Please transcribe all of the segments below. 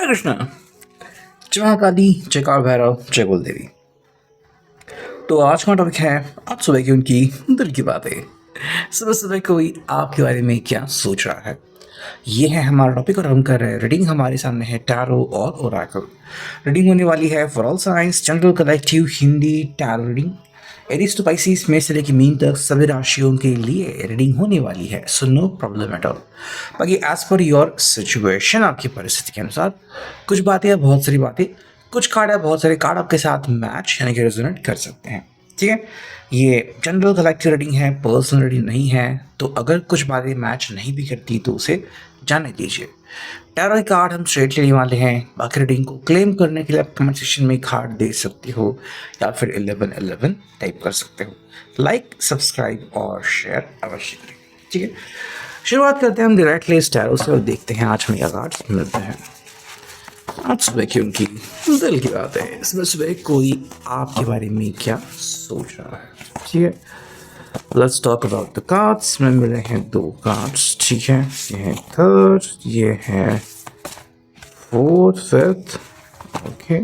हरे कृष्णा। जय महाकाली, जय काल भैरव, जय कुल देवी। तो आज का टॉपिक है आज सुबह की उनकी दिल की बातें। सुबह सुबह कोई आपके बारे में क्या सोच रहा है, ये है हमारा टॉपिक। और हम कर रहे हैं रीडिंग। हमारे सामने है टैरो और ओरेकल। रीडिंग होने वाली है for all signs, general, collective, Hindi tarot reading. Aries to Pisces में से लेकर मीन तक सभी राशियों के लिए रीडिंग होने वाली है, so no problem at all. बाकी एज पर योर सिचुएशन, आपकी परिस्थिति के अनुसार कुछ बातें या बहुत सारी बातें, कुछ कार्ड या बहुत सारे कार्ड आपके साथ मैच यानी कि रेजोनेट कर सकते हैं। ठीक है, ये जनरल कलेक्टिव रीडिंग है, पर्सनल रीडिंग नहीं है। तो अगर कुछ बातें मैच नहीं भी करती तो उसे जाने दीजिए। टैरो के कार्ड हम स्ट्रेट लेने वाले हैं। बाकी रीडिंग को क्लेम करने के लिए आप कमेंट सेक्शन में कार्ड दे सकते हो या फिर 1111 टाइप कर सकते हो। लाइक, सब्सक्राइब और शेयर अवश्य करें। ठीक है, शुरुआत करते हैं हम डायरेक्टली इस टैरो से और देखते हैं आज हमें क्या कार्ड्स मिलते हैं। आज सुबह की उनकी दिल की बात है। सुबह सुबह कोई आपके बारे में क्या सोच रहा है। ठीक है, let's talk about the cards. में मिले हैं 2 कार्ड्स। ठीक है, ये है 3rd, ये है 4th, 5th, ओके,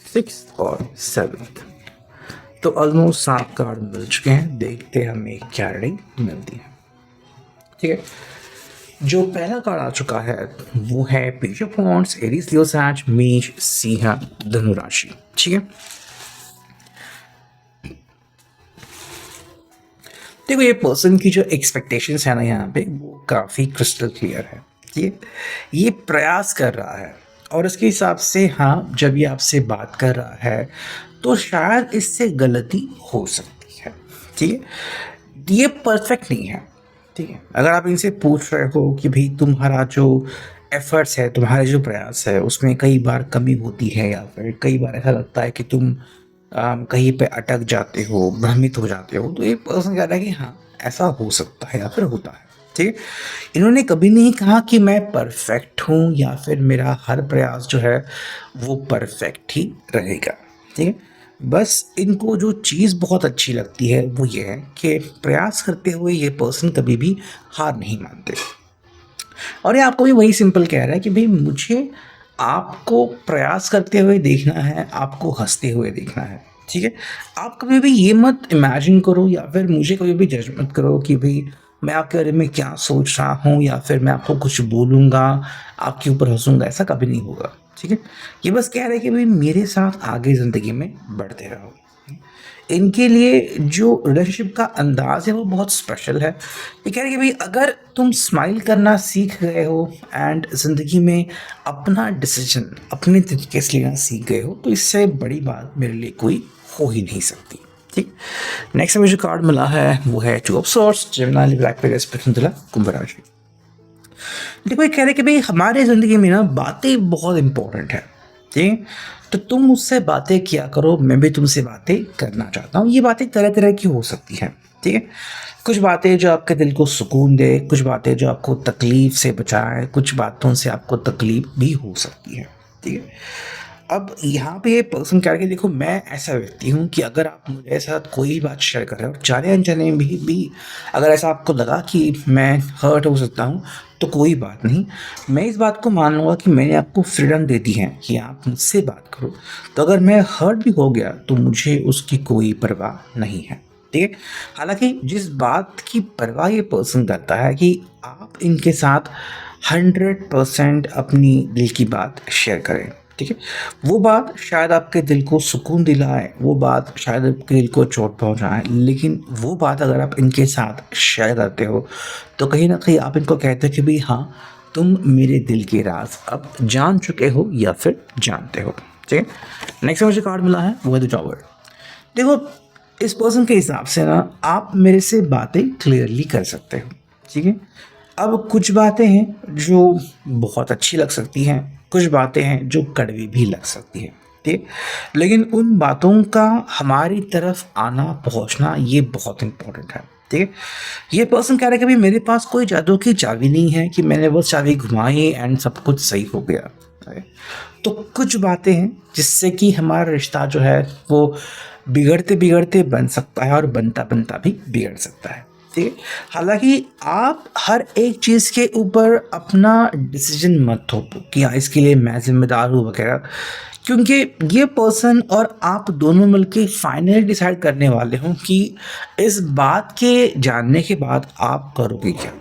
6th और 7th। तो ऑलमोस्ट 7 कार्ड मिल चुके हैं। देखते हैं हमें क्या रीडिंग मिलती है। ठीक है, जो पहला कार्ड आ चुका है वो है पेज ऑफ वांड्स, एरीज, लियो, सैज, मेष, सिंह, धनु राशि। ठीक है, देखो ये पर्सन की जो एक्सपेक्टेशंस है ना यहाँ पे वो काफ़ी क्रिस्टल क्लियर है। ये प्रयास कर रहा है और इसके हिसाब से हाँ, जब ये आपसे बात कर रहा है तो शायद इससे गलती हो सकती है। ठीक है, ये परफेक्ट नहीं है। ठीक है, अगर आप इनसे पूछ रहे हो कि भाई तुम्हारा जो एफर्ट्स है, तुम्हारे जो प्रयास है उसमें कई बार कमी होती है या फिर कई बार ऐसा लगता है कि तुम कहीं पे अटक जाते हो, भ्रमित हो जाते हो, तो एक पर्सन कह रहा है कि हाँ ऐसा हो सकता है या फिर होता है। ठीक है, इन्होंने कभी नहीं कहा कि मैं परफेक्ट हूँ या फिर मेरा हर प्रयास जो है वो परफेक्ट ही रहेगा। ठीक है, बस इनको जो चीज़ बहुत अच्छी लगती है वो ये है कि प्रयास करते हुए ये पर्सन कभी भी हार नहीं मानते। और ये आपको भी वही सिंपल कह रहा है कि भाई मुझे आपको प्रयास करते हुए देखना है, आपको हंसते हुए देखना है। ठीक है, आप कभी भी ये मत इमेजिन करो या फिर मुझे कभी भी जज मत करो कि भाई मैं आपके बारे में क्या सोच रहा हूँ या फिर मैं आपको कुछ बोलूँगा, आपके ऊपर हंसूंगा, ऐसा कभी नहीं होगा। ठीक है, ये बस कह रहे हैं कि भाई मेरे साथ आगे ज़िंदगी में बढ़ते रहो। इनके लिए जो रिलेशनशिप का अंदाज है वो बहुत स्पेशल है। ये कह रहे हैं कि भाई अगर तुम स्माइल करना सीख गए हो एंड ज़िंदगी में अपना डिसीजन अपने तरीके से लेना सीख गए हो तो इससे बड़ी बात मेरे लिए कोई हो ही नहीं सकती। ठीक, नेक्स्ट में जो कार्ड मिला है वो है 2 ऑफ सॉर्ड्स, जेमिनी, ब्लैक पेगस, तुला, कुंभ राशि। देखो ये कह रहे हैं कि भाई हमारे ज़िंदगी में ना बातें बहुत इंपॉर्टेंट है। ठीक है, तो तुम मुझसे बातें किया करो, मैं भी तुमसे बातें करना चाहता हूँ। ये बातें तरह तरह की हो सकती हैं। ठीक है, कुछ बातें जो आपके दिल को सुकून दे, कुछ बातें जो आपको तकलीफ से बचाए, कुछ बातों से आपको तकलीफ भी हो सकती है। ठीक है, अब यहाँ पे ये पर्सन कह रहा है कि देखो मैं ऐसा व्यक्ति हूँ कि अगर आप मुझे साथ कोई भी बात शेयर कर रहे हो और जाने अनजाने में भी अगर ऐसा आपको लगा कि मैं हर्ट हो सकता हूँ तो कोई बात नहीं, मैं इस बात को मान लूँगा कि मैंने आपको फ्रीडम दे दी है कि आप मुझसे बात करो। तो अगर मैं हर्ट भी हो गया तो मुझे उसकी कोई परवाह नहीं है। ठीक है, हालांकि जिस बात की परवाह ये पर्सन करता है कि आप इनके साथ 100% अपनी दिल की बात शेयर करें। ठीक है, वो बात शायद आपके दिल को सुकून दिलाए, वो बात शायद आपके दिल को चोट पहुंचाए, लेकिन वो बात अगर आप इनके साथ शेयर करते हो तो कहीं ना कहीं आप इनको कहते हो कि भाई हाँ तुम मेरे दिल के राज अब जान चुके हो या फिर जानते हो। ठीक है, नेक्स्ट मुझे कार्ड मिला है वो है द टॉवर। देखो इस पर्सन के हिसाब से ना आप मेरे से बातें क्लियरली कर सकते हो। ठीक है, अब कुछ बातें हैं जो बहुत अच्छी लग सकती हैं, कुछ बातें हैं जो कड़वी भी लग सकती हैं। ठीक, लेकिन उन बातों का हमारी तरफ आना पहुंचना ये बहुत इम्पोर्टेंट है। ठीक है, ये पर्सन कह रहा है कि भाई मेरे पास कोई जादू की चाबी नहीं है कि मैंने वो चाबी घुमाई एंड सब कुछ सही हो गया। तो कुछ बातें हैं जिससे कि हमारा रिश्ता जो है वो बिगड़ते बिगड़ते बन सकता है और बनता बनता भी बिगड़ सकता है। ठीक है। हालाँकि आप हर एक चीज़ के ऊपर अपना डिसीज़न मत थोपो कि हाँ, इसके लिए मैं ज़िम्मेदार हूँ वगैरह, क्योंकि ये पर्सन और आप दोनों मिलके फाइनली डिसाइड करने वाले हो कि इस बात के जानने के बाद आप करोगे क्या,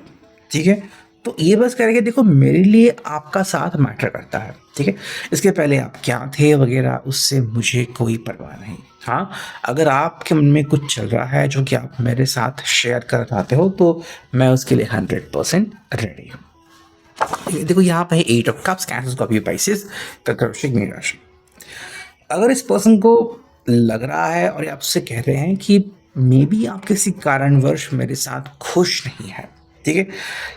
ठीक है? तो ये बस करेंगे, देखो मेरे लिए आपका साथ मैटर करता है, ठीक है? इसके पहले आप क्या थे वगैरह उससे मुझे कोई परवाह नहीं। हाँ, अगर आपके मन में कुछ चल रहा है जो कि आप मेरे साथ शेयर करना चाहते हो तो मैं उसके लिए 100% रेडी हूँ। देखो यहाँ पे 8 of cups, cancer, Scorpio, Pisces, कर्क, वृश्चिक, मीन राशि। अगर इस पर्सन को लग रहा है और ये आपसे कह रहे हैं कि मे बी आप किसी कारणवश मेरे साथ खुश नहीं है, ठीक है,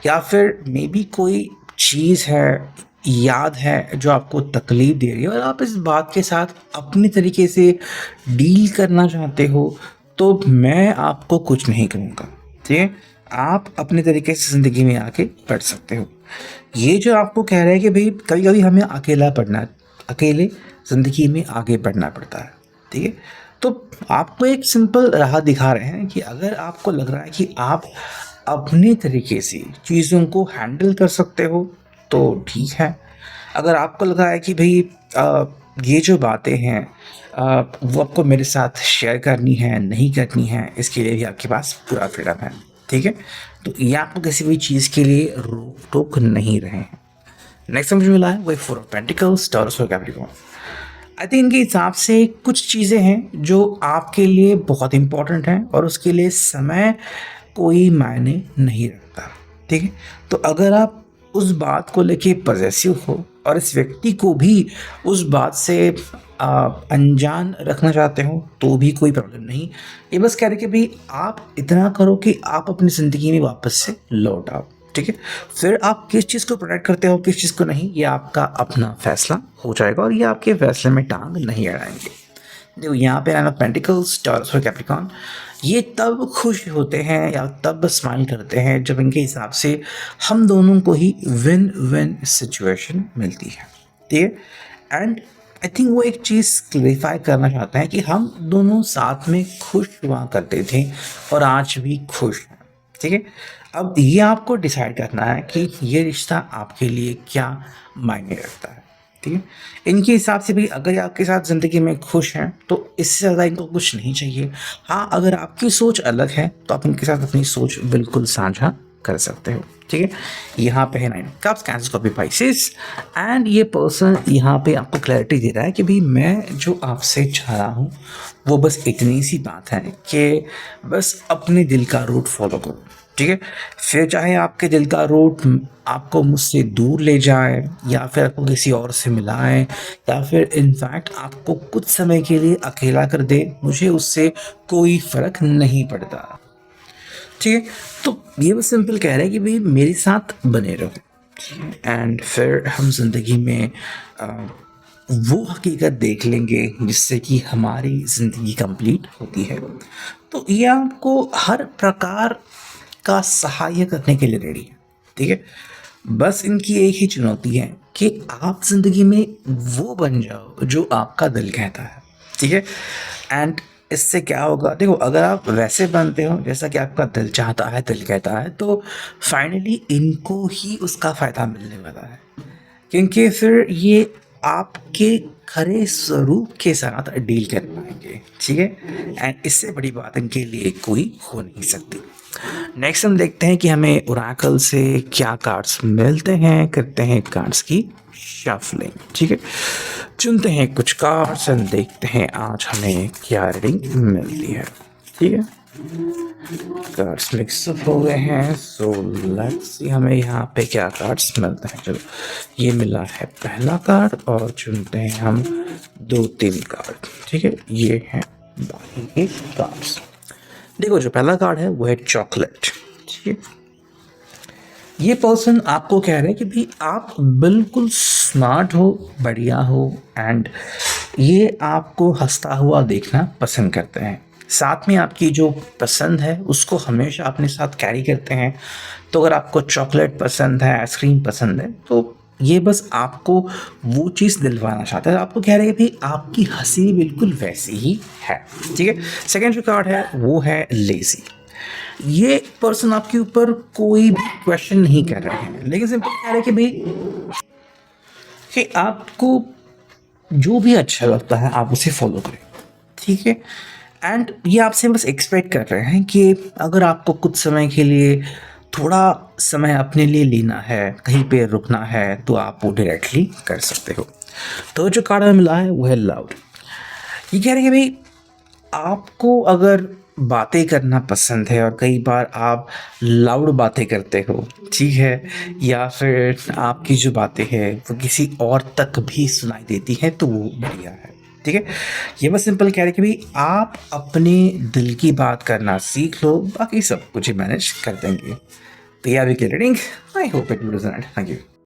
या फिर मे बी कोई चीज़ है, याद है जो आपको तकलीफ दे रही है और आप इस बात के साथ अपने तरीके से डील करना चाहते हो, तो मैं आपको कुछ नहीं कहूँगा, ठीक है? आप अपने तरीके से ज़िंदगी में आगे बढ़ सकते हो। ये जो आपको कह रहा है कि भाई कभी कभी हमें अकेला पढ़ना, अकेले ज़िंदगी में आगे बढ़ना पड़ता है, ठीक है? तो आपको एक सिंपल राह दिखा रहे हैं कि अगर आपको लग रहा है कि आप अपने तरीके से चीज़ों को हैंडल कर सकते हो तो ठीक है। अगर आपको लग रहा है कि भाई ये जो बातें हैं वो आपको मेरे साथ शेयर करनी है, नहीं करनी है, इसके लिए भी आपके पास पूरा फ्रीडम है, ठीक है? तो ये आपको किसी भी चीज़ के लिए रोक टोक नहीं रहे हैं। नेक्स्ट मुझे मिला है वही 4 ऑफ पेंटिकल्स, टॉरस और कैप्रिकॉर्न। आई थिंक इनके हिसाब से कुछ चीज़ें हैं जो आपके लिए बहुत इंपॉर्टेंट हैं और उसके लिए समय कोई मायने नहीं रखता, ठीक है? तो अगर आप उस बात को लेके पॉसेसिव हो और इस व्यक्ति को भी उस बात से अनजान रखना चाहते हो तो भी कोई प्रॉब्लम नहीं। ये बस कह रहे कि भाई आप इतना करो कि आप अपनी ज़िंदगी में वापस से लौट आओ, ठीक है? फिर आप किस चीज़ को प्रोटेक्ट करते हो, किस चीज़ को नहीं, ये आपका अपना फैसला हो जाएगा और ये आपके फैसले में टांग नहीं अड़ाएंगे। देखो यहाँ पे नाइन ऑफ पेंटिकल्स, टॉरस और कैप्रिकॉर्न, ये तब खुश होते हैं या तब स्माइल करते हैं जब इनके हिसाब से हम दोनों को ही विन विन सिचुएशन मिलती है, ठीक है? एंड आई थिंक वो एक चीज़ क्लेरिफाई करना चाहते हैं कि हम दोनों साथ में खुश हुआ करते थे और आज भी खुश हैं, ठीक है? अब ये आपको डिसाइड करना है कि ये रिश्ता आपके लिए क्या मायने रखता है, ठीक है? इनके हिसाब से भी अगर ये आपके साथ ज़िंदगी में खुश हैं तो इससे ज़्यादा इनको कुछ नहीं चाहिए। हाँ, अगर आपकी सोच अलग है तो आप उनके साथ अपनी सोच बिल्कुल साझा कर सकते हो, ठीक है? यहाँ पे है 9 cups, cancer, Scorpio, Pisces, and ये पर्सन यहाँ पे आपको क्लैरिटी दे रहा है कि भाई मैं जो आपसे चाह रहा हूँ वो बस इतनी सी बात है कि बस अपने दिल का रूट फॉलो करो, ठीक है? फिर चाहे आपके दिल का रूट आपको मुझसे दूर ले जाए या फिर आपको किसी और से मिलाए या फिर इनफैक्ट आपको कुछ समय के लिए अकेला कर दे, मुझे उससे कोई फ़र्क नहीं पड़ता, ठीक है? तो ये बस सिंपल कह रहे हैं कि भाई मेरे साथ बने रहो, एंड फिर हम ज़िंदगी में वो हकीकत देख लेंगे जिससे कि हमारी ज़िंदगी कंप्लीट होती है। तो ये आपको हर प्रकार का सहाय करने के लिए रेडी है, ठीक है? बस इनकी एक ही चुनौती है कि आप ज़िंदगी में वो बन जाओ जो आपका दिल कहता है, ठीक है? एंड इससे क्या होगा, देखो अगर आप वैसे बनते हो जैसा कि आपका दिल चाहता है, दिल कहता है, तो फाइनली इनको ही उसका फ़ायदा मिलने वाला है, क्योंकि फिर ये आपके खरे स्वरूप के साथ डील कर पाएंगे, ठीक है? एंड इससे बड़ी बात इनके लिए कोई हो नहीं सकती। नेक्स्ट हम देखते हैं कि हमें ओरेकल से क्या कार्ड्स मिलते हैं, करते हैं कार्ड्स की शफलिंग, ठीक है? चुनते हैं कुछ कार्ड्स एंड देखते हैं आज हमें क्या रीडिंग मिलती है, ठीक है? कार्ड्स मिक्सअप हो गए हैं, सो लेट्स सी हमें यहाँ पे क्या कार्ड्स मिलते हैं। चलो, ये मिला है पहला कार्ड और चुनते हैं हम 2-3 कार्ड, ठीक है? ये हैं बाकी के कार्ड्स। देखो जो पहला कार्ड है वो है चॉकलेट, ठीक है? ये पर्सन आपको कह रहे हैं कि भाई आप बिल्कुल स्मार्ट हो, बढ़िया हो, एंड ये आपको हंसता हुआ देखना पसंद करते हैं। साथ में आपकी जो पसंद है उसको हमेशा अपने साथ कैरी करते हैं। तो अगर आपको चॉकलेट पसंद है, आइसक्रीम पसंद है, तो ये बस आपको वो चीज़ दिलवाना चाहता है। आपको कह रहे हैं भाई आपकी हंसी बिल्कुल वैसी ही है, ठीक है? सेकेंड जो कार्ड है वो है लेज़ी। ये पर्सन आपके ऊपर कोई भी क्वेश्चन नहीं कर रहे हैं, लेकिन सिंपल कह रहे हैं कि भाई कि आपको जो भी अच्छा लगता है आप उसे फॉलो करें, ठीक है। एंड ये आपसे बस एक्सपेक्ट कर रहे हैं कि अगर आपको कुछ समय के लिए थोड़ा समय अपने लिए लेना है, कहीं पे रुकना है, तो आप वो डायरेक्टली कर सकते हो। तो जो कार्ड हमें मिला है वो है लव। ये कह रहे हैं कि भाई आपको अगर बातें करना पसंद है और कई बार आप लाउड बातें करते हो, ठीक है, या फिर आपकी जो बातें हैं वो किसी और तक भी सुनाई देती हैं, तो वो बढ़िया है, ठीक है। ये बस सिंपल कह रहे कि भाई आप अपने दिल की बात करना सीख लो, बाकी सब कुछ ही मैनेज कर देंगे। तो ये अभी की reading, I hope it will resonate. Thank you.